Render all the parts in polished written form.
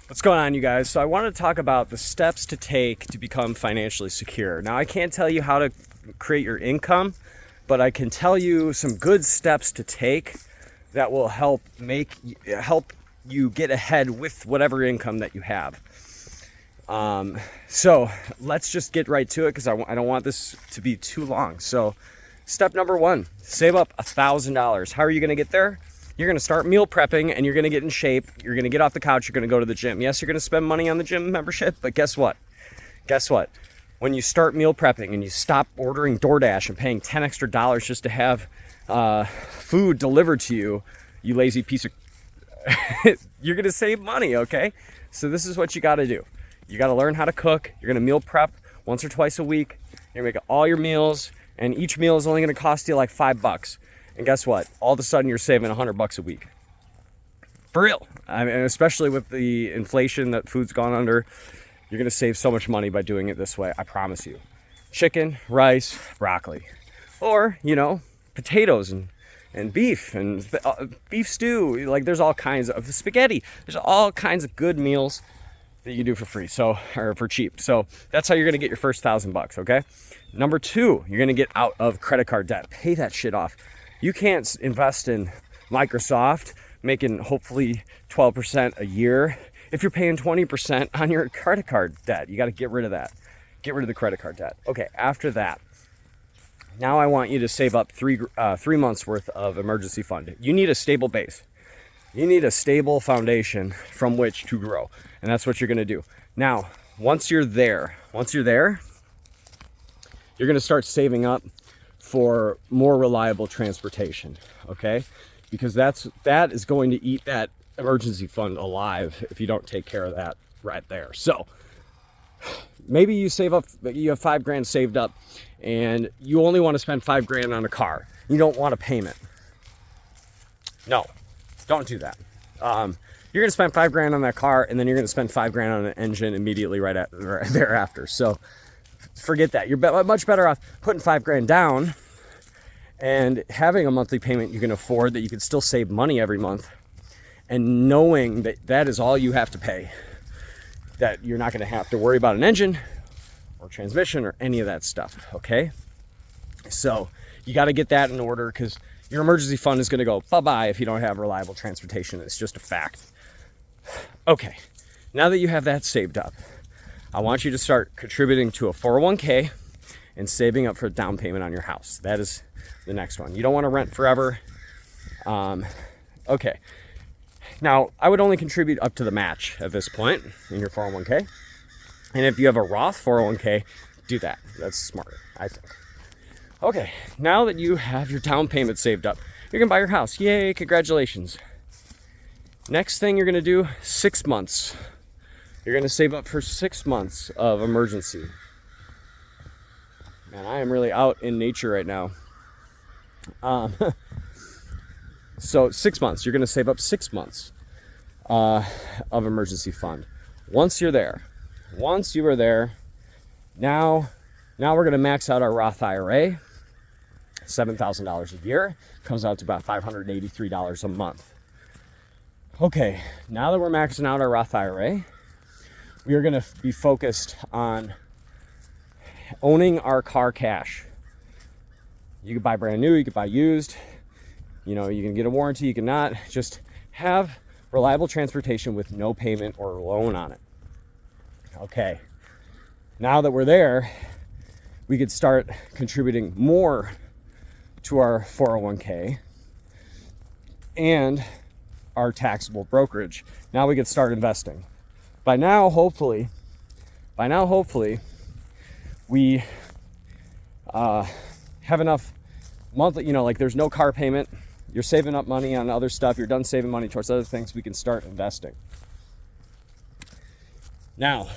What's going on, you guys? So I wanted to talk about the steps to take to become financially secure. Now, I can't tell you how to create your income, but I can tell you some good steps to take that will help you get ahead with whatever income that you have. So let's just get right to it because I don't want this to be too long. So step number one, save up $1,000. How are you going to get there? You're going to start meal prepping and you're going to get in shape. You're going to get off the couch. You're going to go to the gym. Yes, you're going to spend money on the gym membership, but guess what? When you start meal prepping and you stop ordering DoorDash and paying $10 extra just to have food delivered to you, you lazy piece of you're going to save money, okay? So this is what you got to do. You got to learn how to cook. You're going to meal prep once or twice a week. You're going to make all your meals, and each meal is only going to cost you like $5. And guess what? All of a sudden, you're saving $100 a week. For real. I mean, especially with the inflation that food's gone under, you're going to save so much money by doing it this way. I promise you. Chicken, rice, broccoli. Or, potatoes and beef and beef stew. Like, there's all kinds of spaghetti. There's all kinds of good meals that you do for free, or for cheap. So that's how you're going to get your first $1,000, okay? Number two, you're going to get out of credit card debt. Pay that shit off. You can't invest in Microsoft making hopefully 12% a year if you're paying 20% on your credit card debt. You got to get rid of that. Get rid of the credit card debt. Okay, after that, now I want you to save up 3 months worth of emergency fund. You need a stable base. You need a stable foundation from which to grow. And that's what you're going to do. Now, once you're there, you're going to start saving up for more reliable transportation, okay? Because that is going to eat that emergency fund alive if you don't take care of that right there. So maybe you have $5,000 saved up and you only want to spend $5,000 on a car. You don't want a payment. No, don't do that. You're going to spend $5,000 on that car, and then you're going to spend $5,000 on an engine immediately right thereafter. So forget that. You're much better off putting $5,000 down and having a monthly payment you can afford that you can still save money every month, and knowing that that is all you have to pay, that you're not going to have to worry about an engine or transmission or any of that stuff, okay? So you got to get that in order because your emergency fund is going to go bye-bye if you don't have reliable transportation. It's just a fact. Okay, now that you have that saved up, I want you to start contributing to a 401k and saving up for a down payment on your house. That is the next one. You don't want to rent forever. Okay. Now, I would only contribute up to the match at this point in your 401k. And if you have a Roth 401k, do that. That's smarter, I think. Okay, now that you have your down payment saved up, you're going to buy your house. Yay, congratulations. Next thing you're going to do, 6 months. You're going to save up for 6 months of emergency. Man, I am really out in nature right now. So 6 months, you're going to save up 6 months of emergency fund. Once you are there, now we're going to max out our Roth IRA. $7,000 a year comes out to about $583 a month. Okay, now that we're maxing out our Roth IRA, we are going to be focused on owning our car cash. You can buy brand new, you can buy used, you can get a warranty, you can not. Just have reliable transportation with no payment or loan on it. Okay, now that we're there, we could start contributing more to our 401k and our taxable brokerage. Now we could start investing. By now, hopefully, we have enough monthly, like there's no car payment. You're saving up money on other stuff. You're done saving money towards other things. We can start investing. Now,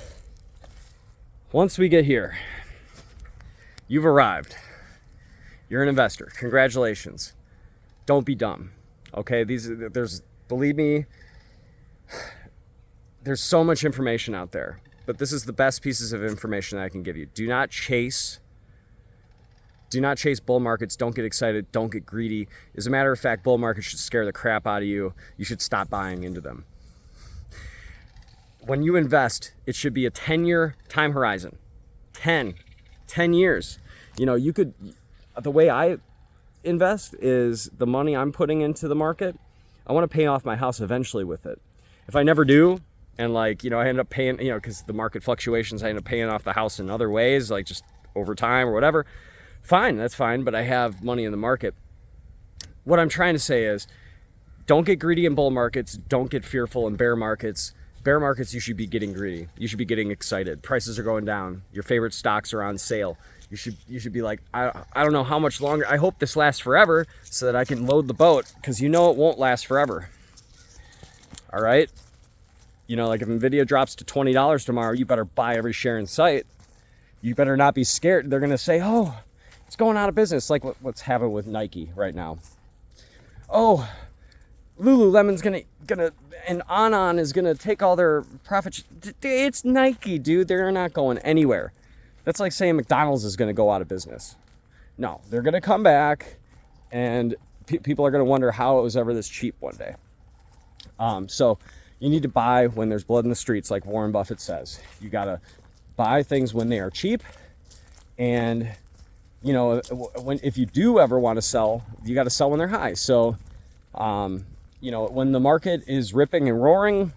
once we get here, you've arrived. You're an investor. Congratulations. Don't be dumb. Okay, believe me, there's so much information out there, but this is the best pieces of information that I can give you. Do not chase bull markets. Don't get excited. Don't get greedy. As a matter of fact, bull markets should scare the crap out of you. You should stop buying into them. when you invest, it should be a 10-year time horizon. 10 years. You know, you could, the way I invest is the money I'm putting into the market, I want to pay off my house eventually with it. If I never do, and like, you know, I end up paying, you know, because the market fluctuations, I end up paying off the house in other ways, like just over time or whatever, fine, that's fine, but I have money in the market. What I'm trying to say is, don't get greedy in bull markets, don't get fearful in bear markets. Bear markets, you should be getting greedy. You should be getting excited. Prices are going down. Your favorite stocks are on sale. You should be like, I don't know how much longer. I hope this lasts forever so that I can load the boat, because you know it won't last forever. All right? You know, like if Nvidia drops to $20 tomorrow, you better buy every share in sight. You better not be scared. They're going to say, oh, it's going out of business, like what's happening with Nike right now. Oh, Lululemon's gonna and Anon is gonna take all their profits. It's Nike, dude. They're not going anywhere. That's like saying McDonald's is gonna go out of business. No, they're gonna come back, and people are gonna wonder how it was ever this cheap one day. So you need to buy when there's blood in the streets, like Warren Buffett says. You gotta buy things when they are cheap, and you know, if you do ever want to sell, you got to sell when they're high. So, you know, when the market is ripping and roaring,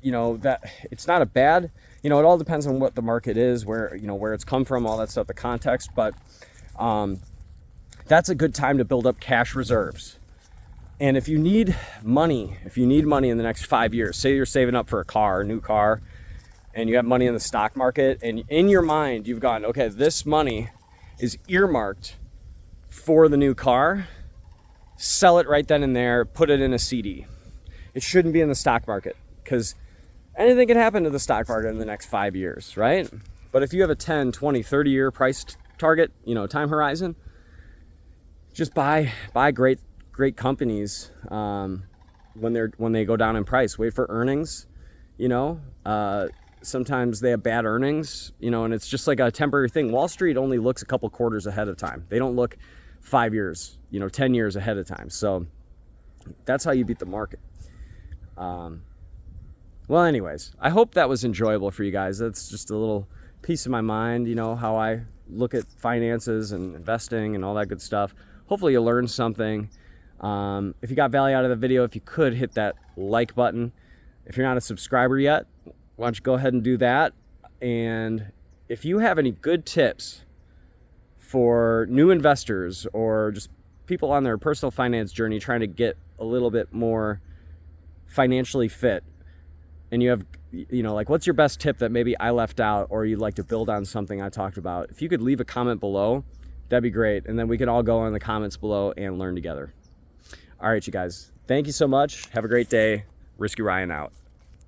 you know, that it's not a bad, you know, it all depends on what the market is, where, you know, where it's come from, all that stuff, the context. But that's a good time to build up cash reserves. And if you need money in the next 5 years, say you're saving up for a new car, and you have money in the stock market, and in your mind, you've gone, okay, this money is earmarked for the new car, sell it right then and there, put it in a CD. It shouldn't be in the stock market, because anything can happen to the stock market in the next 5 years, right? But if you have a 10, 20, 30 year price target, you know, time horizon, just buy great companies when they go down in price. Wait for earnings, you know. Sometimes they have bad earnings, you know, and it's just like a temporary thing. Wall Street only looks a couple quarters ahead of time. They don't look 5 years, you know, 10 years ahead of time. So that's how you beat the market. Well, anyways, I hope that was enjoyable for you guys. That's just a little piece of my mind, you know, how I look at finances and investing and all that good stuff. Hopefully you learned something. If you got value out of the video, if you could hit that like button. If you're not a subscriber yet, why don't you go ahead and do that? And if you have any good tips for new investors or just people on their personal finance journey trying to get a little bit more financially fit, and you have, you know, like, what's your best tip that maybe I left out, or you'd like to build on something I talked about, if you could leave a comment below, that'd be great. And then we can all go in the comments below and learn together. All right, you guys, thank you so much. Have a great day. Risky Ryan out.